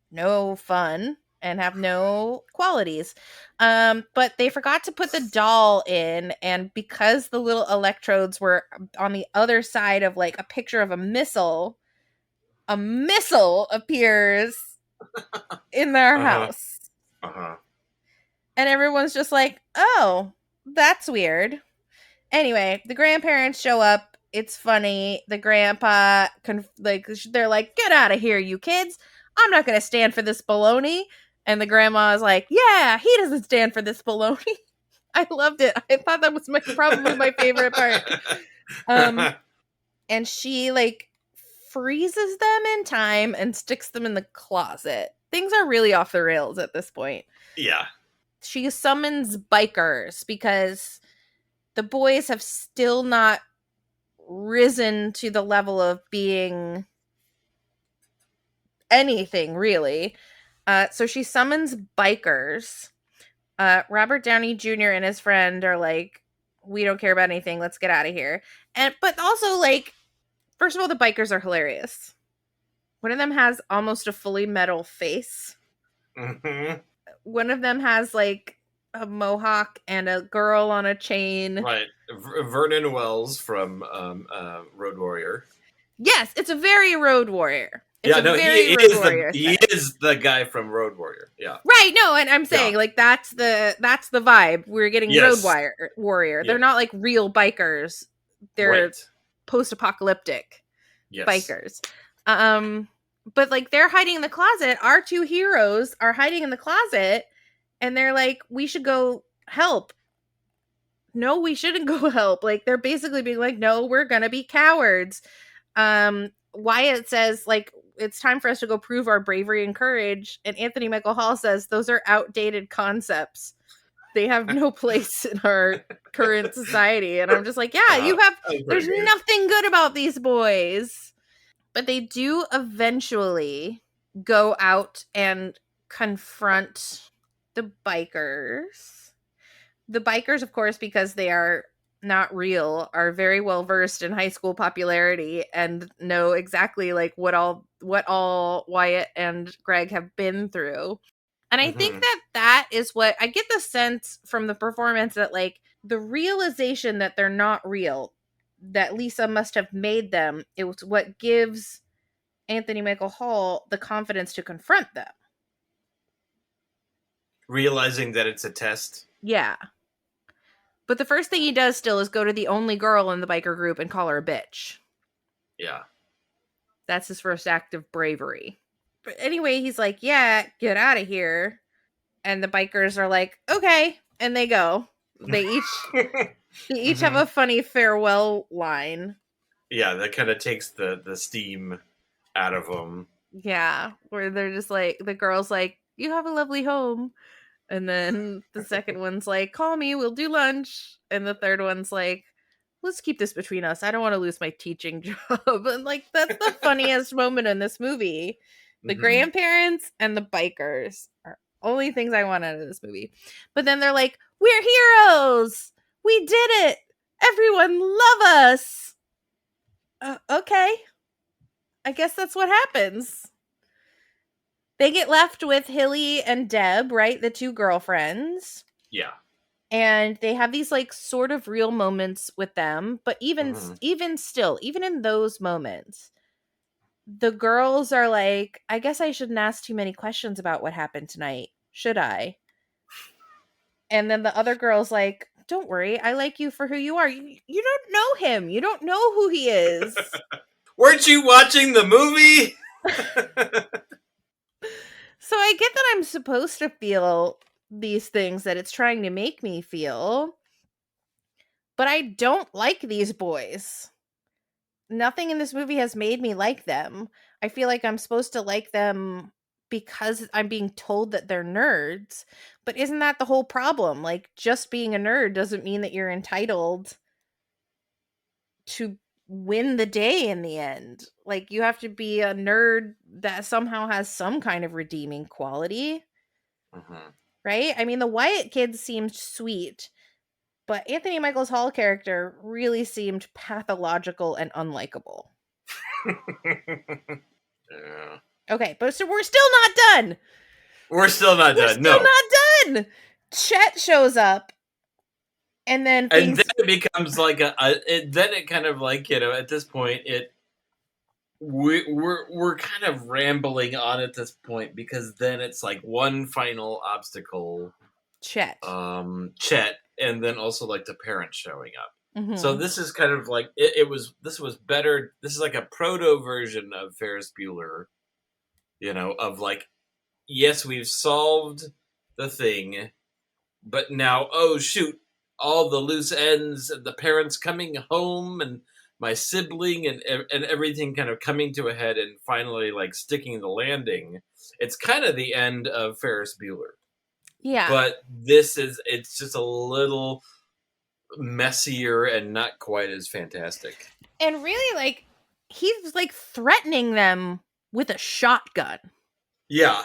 [SPEAKER 2] no fun and have no qualities. But they forgot to put the doll in, and because the little electrodes were on the other side of like a picture of a missile appears in their house. And everyone's just like, "Oh, that's weird." Anyway, the grandparents show up. It's funny. The grandpa, they're like, "Get out of here, you kids. I'm not going to stand for this baloney." And the grandma is like, "Yeah, he doesn't stand for this baloney." I loved it. I thought that was probably my favorite part. And she like freezes them in time and sticks them in the closet. Things are really off the rails at this point.
[SPEAKER 1] Yeah.
[SPEAKER 2] She summons bikers because the boys have still not risen to the level of being anything, really. So she summons bikers. Robert Downey Jr. and his friend are like, "We don't care about anything. Let's get out of here." But also, like, first of all, the bikers are hilarious. One of them has almost a fully metal face.
[SPEAKER 1] Mm-hmm.
[SPEAKER 2] One of them has like a mohawk and a girl on a chain.
[SPEAKER 1] Right. Vernon Wells from Road Warrior.
[SPEAKER 2] Yes, it's a very Road Warrior. It's
[SPEAKER 1] he is the guy from Road Warrior. Yeah.
[SPEAKER 2] Right, no, and I'm saying like that's the vibe. We're getting Road Warrior.
[SPEAKER 1] Yeah.
[SPEAKER 2] They're not like real bikers. They're post-apocalyptic bikers. But like they're hiding in the closet. Our two heroes are hiding in the closet, and they're like, "We should go help." No, we shouldn't go help. Like they're basically being like, "No, we're gonna be cowards." Wyatt says like, "It's time for us to go prove our bravery and courage," and Anthony Michael Hall says those are outdated concepts. They have no place in our current society. And I'm just like, yeah, there's nothing good about these boys. But they do eventually go out and confront the bikers. The bikers, of course, because they are not real, are very well versed in high school popularity and know exactly like what all Wyatt and Greg have been through. And I think that is what I get the sense from the performance, that like the realization that they're not real, that Lisa must have made them, it was what gives Anthony Michael Hall the confidence to confront them.
[SPEAKER 1] Realizing that it's a test.
[SPEAKER 2] Yeah. But the first thing he does still is go to the only girl in the biker group and call her a bitch.
[SPEAKER 1] Yeah.
[SPEAKER 2] That's his first act of bravery. But anyway, he's like, "Yeah, get out of here." And the bikers are like, "Okay." And they go. They each have a funny farewell line.
[SPEAKER 1] Yeah, that kind of takes the steam out of them.
[SPEAKER 2] Yeah, where they're just like, the girl's like, "You have a lovely home." And then the second one's like, "Call me, we'll do lunch." And the third one's like, "Let's keep this between us. I don't want to lose my teaching job." And like, that's the funniest moment in this movie. The grandparents and the bikers are only things I want out of this movie. But then they're like, "We're heroes. We did it. Everyone love us." Okay. I guess that's what happens. They get left with Hilly and Deb, right? The two girlfriends.
[SPEAKER 1] Yeah.
[SPEAKER 2] And they have these like sort of real moments with them. But even still, even in those moments, the girls are like, I guess I shouldn't ask too many questions about what happened tonight, should I? And then the other girl's like, don't worry, I like you for who you are. You don't know him. You don't know who he is.
[SPEAKER 1] Weren't you watching the movie?
[SPEAKER 2] So I get that I'm supposed to feel these things that it's trying to make me feel, but I don't like these boys. Nothing in this movie has made me like them. I feel like I'm supposed to like them because I'm being told that they're nerds. But isn't that the whole problem? Like, just being a nerd doesn't mean that you're entitled to win the day in the end. Like, you have to be a nerd that somehow has some kind of redeeming quality. Right? I mean, the Wyatt kids seemed sweet, but Anthony Michael Hall character really seemed pathological and unlikable.
[SPEAKER 1] Yeah.
[SPEAKER 2] Okay, but so we're still not done.
[SPEAKER 1] We're still not
[SPEAKER 2] We're
[SPEAKER 1] done.
[SPEAKER 2] still
[SPEAKER 1] No.
[SPEAKER 2] not done. Chet shows up, and then
[SPEAKER 1] And then it becomes like then it kind of like, at this point we're kind of rambling on at this point, because then it's like one final obstacle,
[SPEAKER 2] Chet,
[SPEAKER 1] and then also like the parents showing up.
[SPEAKER 2] Mhm.
[SPEAKER 1] So this is kind of like this was better. This is like a proto version of Ferris Bueller, of like, yes, we've solved the thing, but now, oh shoot, all the loose ends, and the parents coming home, and my sibling, and everything kind of coming to a head, and finally like sticking the landing. It's kind of the end of Ferris Bueller.
[SPEAKER 2] Yeah.
[SPEAKER 1] But it's just a little messier and not quite as fantastic.
[SPEAKER 2] And really, like, he's like threatening them with a shotgun.
[SPEAKER 1] Yeah.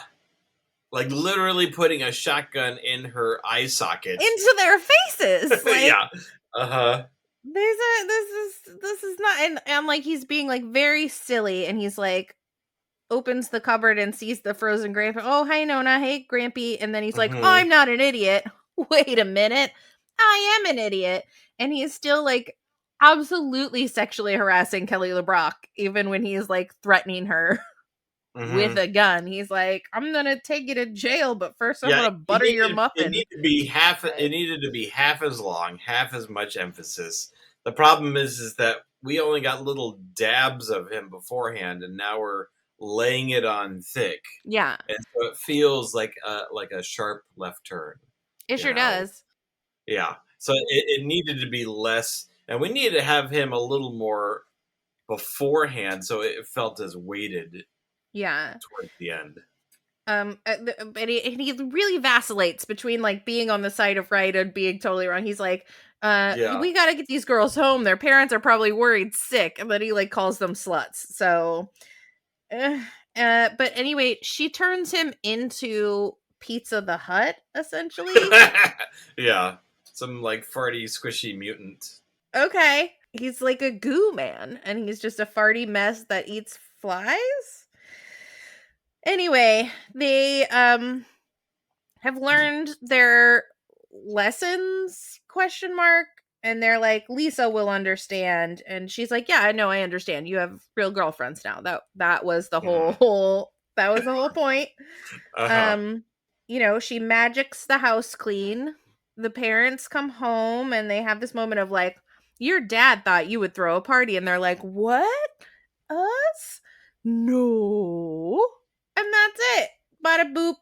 [SPEAKER 1] Like literally putting a shotgun in her eye socket.
[SPEAKER 2] Into their faces. Like,
[SPEAKER 1] yeah. Uh-huh.
[SPEAKER 2] This is not, and like he's being like very silly, and he's like opens the cupboard and sees the frozen grape. Oh, hi Nona, hey Grampy, and then he's like,
[SPEAKER 1] Mhm.
[SPEAKER 2] oh, I'm not an idiot. Wait a minute, I am an idiot, and he is still like absolutely sexually harassing Kelly LeBrock, even when he's like threatening her with a gun. He's like, I'm gonna take you to jail, but first I'm gonna butter your muffin.
[SPEAKER 1] It needed to be half as long, half as much emphasis. The problem is that we only got little dabs of him beforehand, and now we're laying it on thick.
[SPEAKER 2] Yeah.
[SPEAKER 1] And so it feels like a sharp left turn.
[SPEAKER 2] It sure does.
[SPEAKER 1] Yeah. So it needed to be less, and we needed to have him a little more beforehand, so it felt as weighted.
[SPEAKER 2] Yeah.
[SPEAKER 1] Towards the end.
[SPEAKER 2] But he really vacillates between like being on the side of right and being totally wrong. He's like, we gotta get these girls home. Their parents are probably worried sick. And then he like calls them sluts. So, but anyway, she turns him into Pizza the Hut, essentially.
[SPEAKER 1] Yeah. Some like farty, squishy mutant.
[SPEAKER 2] Okay. He's like a goo man, and he's just a farty mess that eats flies. Anyway, they have learned their lessons, ? And they're like, Lisa will understand. And she's like, yeah, I know, I understand. You have real girlfriends now. That was the whole point.
[SPEAKER 1] Uh-huh.
[SPEAKER 2] She magics the house clean. The parents come home and they have this moment of like, your dad thought you would throw a party. And they're like, what? Us? No. And that's it. Bada boop.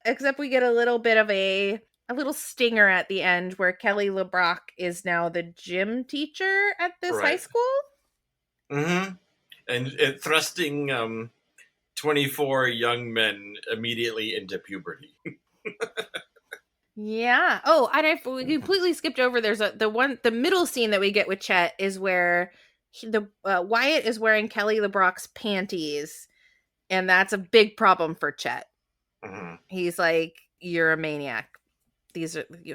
[SPEAKER 2] Except we get a little bit of a little stinger at the end where Kelly LeBrock is now the gym teacher at this high school.
[SPEAKER 1] Mm-hmm. And thrusting 24 young men immediately into puberty.
[SPEAKER 2] Yeah. Oh, and we completely skipped over. There's the middle scene that we get with Chet is where Wyatt is wearing Kelly LeBrock's panties. And that's a big problem for Chet.
[SPEAKER 1] Mm-hmm.
[SPEAKER 2] He's like, you're a maniac.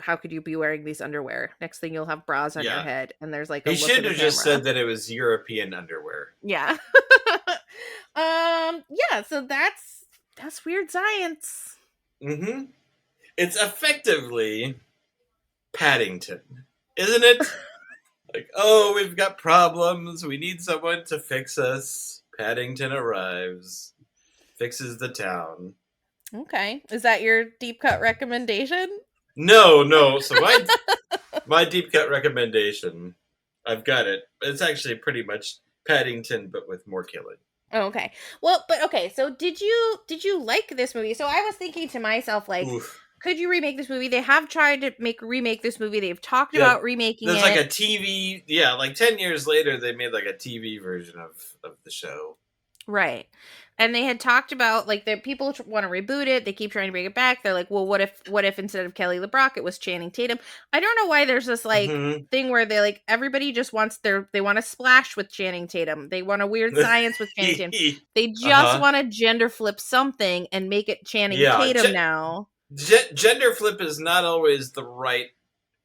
[SPEAKER 2] How could you be wearing these underwear? Next thing you'll have bras on your head. And there's like,
[SPEAKER 1] he should have just said that it was European underwear.
[SPEAKER 2] Yeah. Yeah. So that's Weird Science.
[SPEAKER 1] Mm-hmm. It's effectively Paddington, isn't it? Like, oh, we've got problems. We need someone to fix us. Paddington arrives, fixes the town.
[SPEAKER 2] Okay. Is that your deep cut recommendation?
[SPEAKER 1] No. So my deep cut recommendation, I've got it. It's actually pretty much Paddington, but with more killing.
[SPEAKER 2] Okay. Well, but okay. So did you like this movie? So I was thinking to myself, like,
[SPEAKER 1] Oof.
[SPEAKER 2] could you remake this movie? They have tried to remake this movie. They've talked
[SPEAKER 1] Yeah,
[SPEAKER 2] about remaking
[SPEAKER 1] There's
[SPEAKER 2] it.
[SPEAKER 1] like a TV, like 10 years later, they made like a TV version of the show.
[SPEAKER 2] Right. And they had talked about, like, the people want to reboot it. They keep trying to bring it back. They're like, well, what if instead of Kelly LeBrock, it was Channing Tatum? I don't know why there's this, like, thing where they, like, everybody just wants they want to splash with Channing Tatum. They want a weird science with Channing Tatum. They just want to gender flip something and make it Channing Tatum now.
[SPEAKER 1] Gender flip is not always the right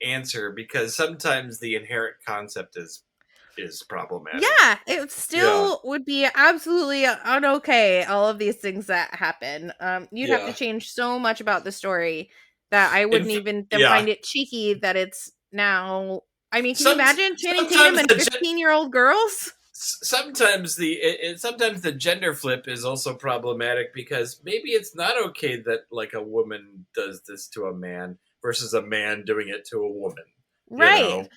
[SPEAKER 1] answer because sometimes the inherent concept is problematic.
[SPEAKER 2] Yeah, it still would be absolutely unokay, all of these things that happen. You'd have to change so much about the story that I wouldn't even find it cheeky that it's now. I mean, can you imagine Channing Tatum and 15-year-old girls?
[SPEAKER 1] Sometimes the gender flip is also problematic because maybe it's not okay that like a woman does this to a man versus a man doing it to a woman.
[SPEAKER 2] Right.
[SPEAKER 1] You know?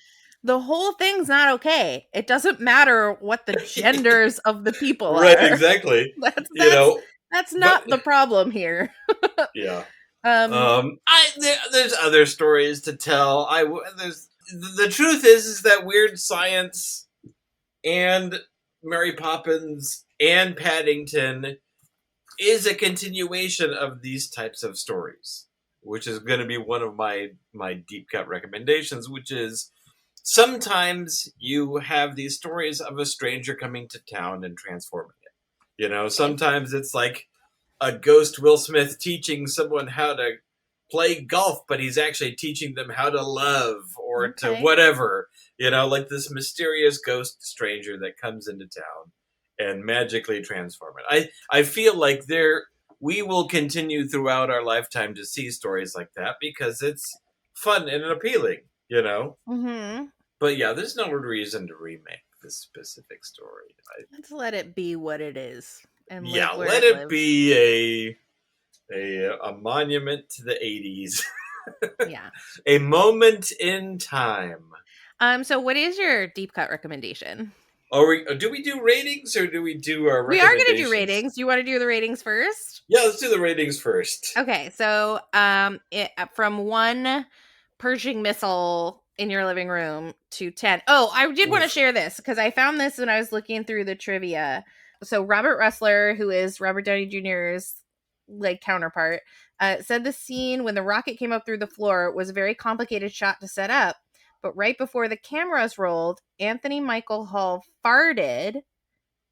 [SPEAKER 2] The whole thing's not okay. It doesn't matter what the genders of the people are.
[SPEAKER 1] Right, exactly.
[SPEAKER 2] That's not the problem here.
[SPEAKER 1] Yeah. There's other stories to tell. The truth is that Weird Science and Mary Poppins and Paddington is a continuation of these types of stories, which is going to be one of my deep cut recommendations, which is sometimes you have these stories of a stranger coming to town and transforming it. Sometimes it's like a ghost Will Smith teaching someone how to play golf, but he's actually teaching them how to love or to whatever. Like this mysterious ghost stranger that comes into town and magically transform it. I feel like we will continue throughout our lifetime to see stories like that because it's fun and appealing,
[SPEAKER 2] Mm-hmm.
[SPEAKER 1] But yeah, there's no reason to remake this specific story.
[SPEAKER 2] Let's let it be what it is. And
[SPEAKER 1] let it be a monument to the 80s.
[SPEAKER 2] Yeah.
[SPEAKER 1] A moment in time.
[SPEAKER 2] So what is your deep cut recommendation?
[SPEAKER 1] Do we do ratings or do we do our
[SPEAKER 2] We are going to do ratings. Do you want to do the ratings first?
[SPEAKER 1] Yeah, let's do the ratings first.
[SPEAKER 2] Okay, so from 1 Pershing missile in your living room to 10. Oh, I did want to share this because I found this when I was looking through the trivia. So Robert Russler, who is Robert Downey Jr.'s like counterpart, said the scene when the rocket came up through the floor was a very complicated shot to set up. But right before the cameras rolled, Anthony Michael Hall farted,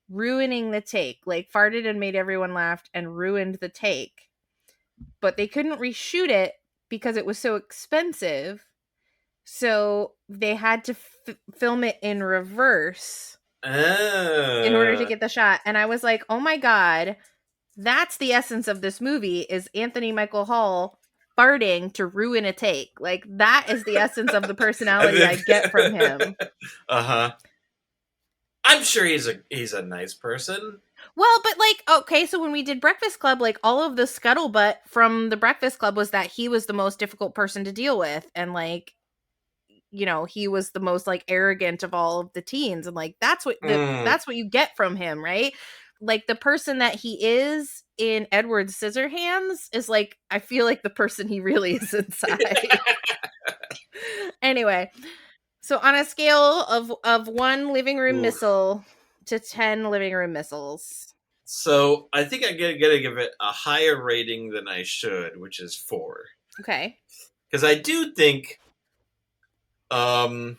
[SPEAKER 2] ruining the take. Like farted and made everyone laugh and ruined the take. But they couldn't reshoot it because it was so expensive. So they had to film it in reverse in order to get the shot. And I was like, oh my God, that's the essence of this movie is Anthony Michael Hall farting to ruin a take. Like that is the essence of the personality I get from him.
[SPEAKER 1] Uh-huh. I'm sure he's a nice person.
[SPEAKER 2] Well, but like, okay, so when we did Breakfast Club, like all of the scuttlebutt from the Breakfast Club was that he was the most difficult person to deal with. And like, he was the most like arrogant of all of the teens. And like, that's what you get from him, right? Like the person that he is in Edward Scissorhands is like, I feel like the person he really is inside. Anyway, so on a scale of 1 living room missile to 10 living room missiles.
[SPEAKER 1] So I think I'm gonna give it a higher rating than I should, which is 4.
[SPEAKER 2] Okay.
[SPEAKER 1] Because I do think that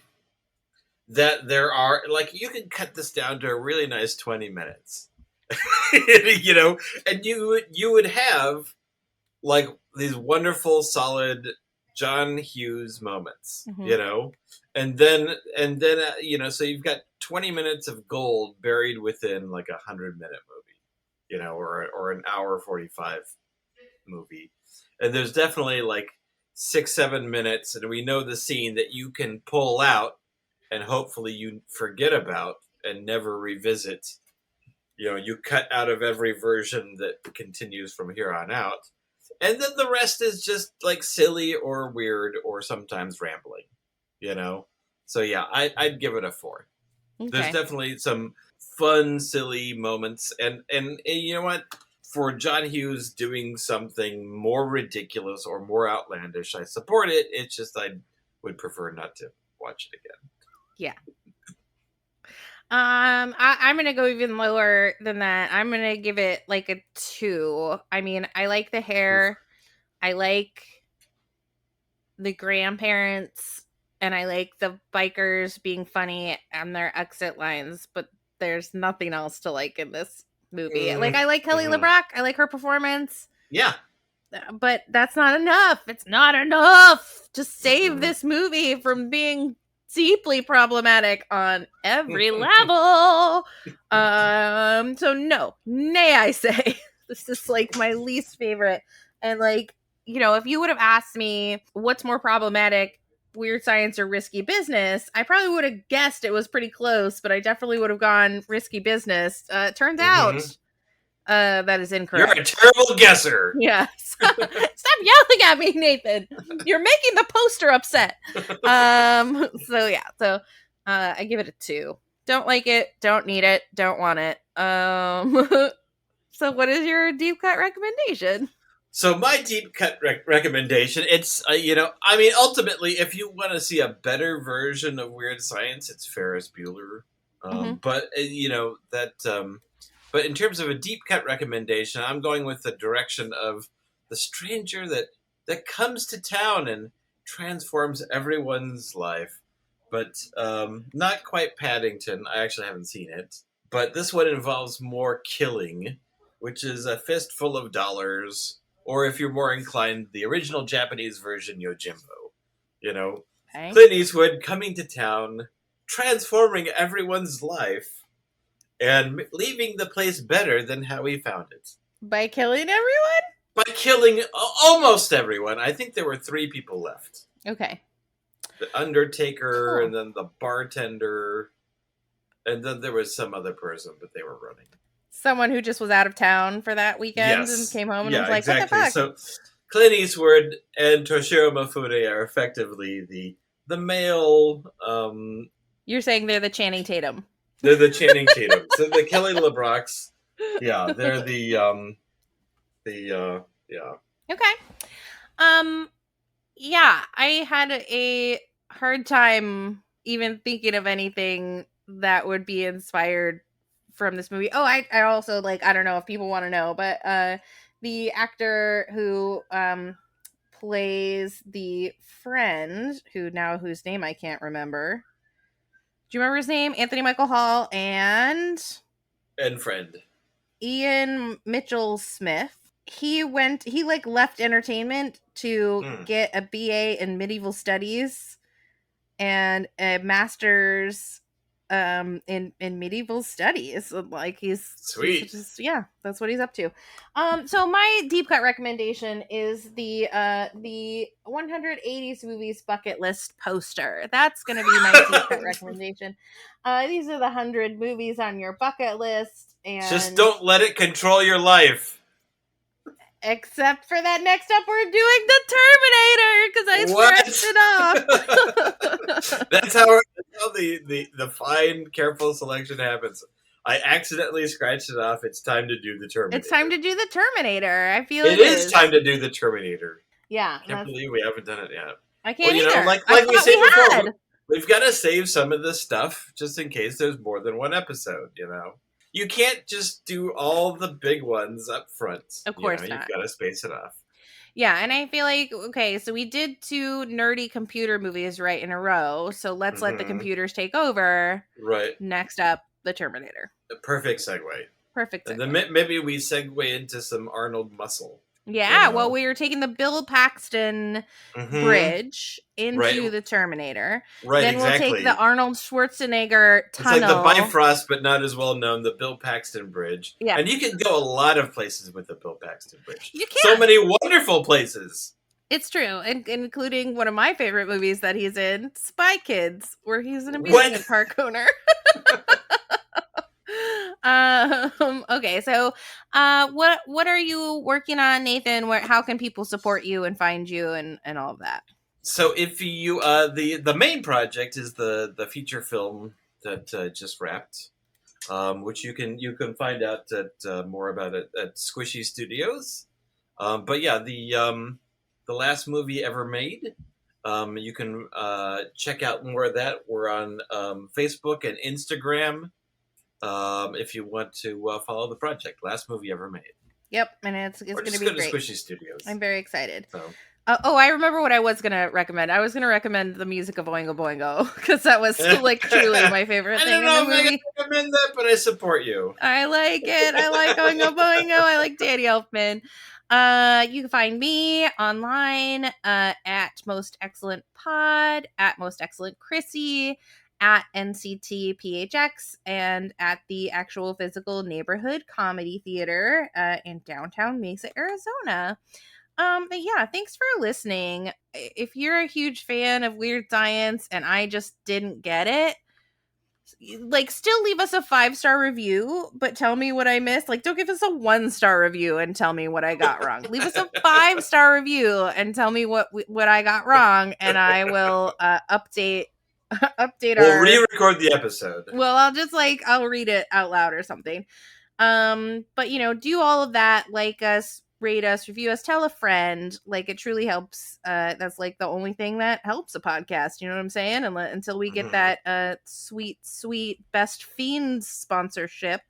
[SPEAKER 1] there are you can cut this down to a really nice 20 minutes. And you would have like these wonderful solid John Hughes moments, and then so you've got 20 minutes of gold buried within like 100-minute movie, or an hour 45 movie, and there's definitely like 6-7 minutes, and we know the scene that you can pull out and hopefully you forget about and never revisit you cut out of every version that continues from here on out. And then the rest is just like silly or weird or sometimes rambling, So yeah, I'd give it a 4.
[SPEAKER 2] Okay.
[SPEAKER 1] There's definitely some fun, silly moments. And you know what? For John Hughes doing something more ridiculous or more outlandish, I support it. It's just I would prefer not to watch it again.
[SPEAKER 2] Yeah. I'm gonna go even lower than that. I'm gonna give it like a 2. I mean, I like the hair, I like the grandparents, and I like the bikers being funny and their exit lines, but there's nothing else to like in this movie. Like, I like Kelly LeBrock, I like her performance.
[SPEAKER 1] Yeah.
[SPEAKER 2] But that's not enough. It's not enough to save this movie from being deeply problematic on every level. So no, nay, I say. This is like my least favorite. And like, if you would have asked me what's more problematic, Weird Science or Risky Business, I probably would have guessed it was pretty close, but I definitely would have gone Risky Business. Turns out that is incorrect.
[SPEAKER 1] You're a terrible guesser.
[SPEAKER 2] Yes. Stop yelling at me, Nathan. You're making the poster upset. So yeah. So I give it a 2. Don't like it. Don't need it. Don't want it. So what is your deep cut recommendation?
[SPEAKER 1] So my deep cut recommendation, it's, ultimately, if you want to see a better version of Weird Science, it's Ferris Bueller. But, but in terms of a deep cut recommendation, I'm going with the direction of the stranger that comes to town and transforms everyone's life. But not quite Paddington. I actually haven't seen it. But this one involves more killing, which is A Fistful of Dollars. Or if you're more inclined, the original Japanese version, Yojimbo.
[SPEAKER 2] Okay.
[SPEAKER 1] Clint Eastwood coming to town, transforming everyone's life, and leaving the place better than how he found it.
[SPEAKER 2] By killing everyone?
[SPEAKER 1] By killing almost everyone. I think there were 3 people left.
[SPEAKER 2] Okay.
[SPEAKER 1] The Undertaker,
[SPEAKER 2] Cool.
[SPEAKER 1] and then the bartender, and then there was some other person, but they were running.
[SPEAKER 2] Someone who just was out of town for that weekend and came home and was like,
[SPEAKER 1] exactly.
[SPEAKER 2] What the fuck?
[SPEAKER 1] So Clint Eastwood and Toshiro Mifune are effectively the male...
[SPEAKER 2] You're saying they're the Channing Tatum.
[SPEAKER 1] They're the Channing Tatum. So the Kelly LeBrocks, yeah, they're
[SPEAKER 2] Okay. Yeah, I had a hard time even thinking of anything that would be inspired from this movie. Oh, I also, like, I don't know if people want to know, but the actor who plays the friend, whose name I can't remember. Do you remember his name? Anthony Michael Hall and
[SPEAKER 1] friend
[SPEAKER 2] Ian Mitchell Smith. He left entertainment to get a BA in medieval studies and a master's in medieval studies. Like, he's
[SPEAKER 1] sweet.
[SPEAKER 2] That's what he's up to. So my deep cut recommendation is the 180s movies bucket list poster. That's gonna be my deep cut recommendation. These are the 100 movies on your bucket list, and
[SPEAKER 1] just don't let it control your life.
[SPEAKER 2] Except for that next up, we're doing the Terminator, because I scratched it off.
[SPEAKER 1] That's how the fine, careful selection happens. I accidentally scratched it off. It's time to do the Terminator.
[SPEAKER 2] It's time to do the Terminator. I feel
[SPEAKER 1] it is time to do the Terminator.
[SPEAKER 2] Yeah.
[SPEAKER 1] I can't believe we haven't done it yet.
[SPEAKER 2] I can't either.
[SPEAKER 1] Like we said before, we've got to save some of this stuff just in case there's more than one episode, You can't just do all the big ones up front.
[SPEAKER 2] Of course not.
[SPEAKER 1] You've got to space it off.
[SPEAKER 2] Yeah, and I feel like, okay, so we did 2 nerdy computer movies right in a row, so let's let the computers take over.
[SPEAKER 1] Right.
[SPEAKER 2] Next up, the Terminator.
[SPEAKER 1] A perfect segue.
[SPEAKER 2] Perfect segue.
[SPEAKER 1] And then maybe we segue into some Arnold muscle.
[SPEAKER 2] Yeah, well, we were taking the Bill Paxton bridge into the Terminator.
[SPEAKER 1] Right,
[SPEAKER 2] then
[SPEAKER 1] exactly.
[SPEAKER 2] We'll take the Arnold Schwarzenegger tunnel.
[SPEAKER 1] It's like the Bifrost, but not as well known, the Bill Paxton Bridge. Yeah. And you can go a lot of places with the Bill Paxton Bridge.
[SPEAKER 2] You can.
[SPEAKER 1] So many wonderful places.
[SPEAKER 2] It's true, including one of my favorite movies that he's in, Spy Kids, where he's an amusement park owner. Okay, so what are you working on, Nathan? How can people support you and find you and all of that?
[SPEAKER 1] So if you the main project is the feature film that just wrapped, which you can find out more about it at Squishy Studios. But yeah, the last movie ever made. You can check out more of that. We're on Facebook and Instagram. If you want to follow the project, last movie ever made.
[SPEAKER 2] Yep, and it's
[SPEAKER 1] Or
[SPEAKER 2] going to
[SPEAKER 1] just
[SPEAKER 2] be
[SPEAKER 1] go to
[SPEAKER 2] great.
[SPEAKER 1] Squishy Studios.
[SPEAKER 2] I'm very excited.
[SPEAKER 1] So.
[SPEAKER 2] I remember what I was going to recommend. I was going to recommend the music of Oingo Boingo because that was like truly my favorite thing in the movie.
[SPEAKER 1] I don't know if I recommend that, but I support you.
[SPEAKER 2] I like it. I like Oingo Boingo. I like Danny Elfman. You can find me online at Most Excellent Pod, at Most Excellent Krissy, at NCTPHX, and at the actual physical neighborhood comedy theater in downtown Mesa, Arizona. But yeah, thanks for listening. If you're a huge fan of Weird Science and I just didn't get it, like, still leave us a 5-star review, but tell me what I missed. Like, don't give us a 1-star review and tell me what I got wrong. Leave us a 5-star review and tell me what I got wrong, and I will update
[SPEAKER 1] We'll re-record the episode.
[SPEAKER 2] Well, I'll read it out loud or something. But do all of that. Like us, rate us, review us, tell a friend. Like, it truly helps. That's like the only thing that helps a podcast. You know what I'm saying? Until we get that sweet Best Fiends sponsorship,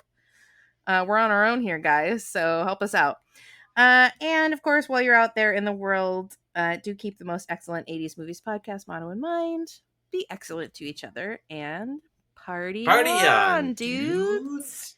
[SPEAKER 2] we're on our own here, guys. So help us out. And of course, while you're out there in the world, do keep the Most Excellent 80s Movies podcast motto in mind. Be excellent to each other and party on, dudes.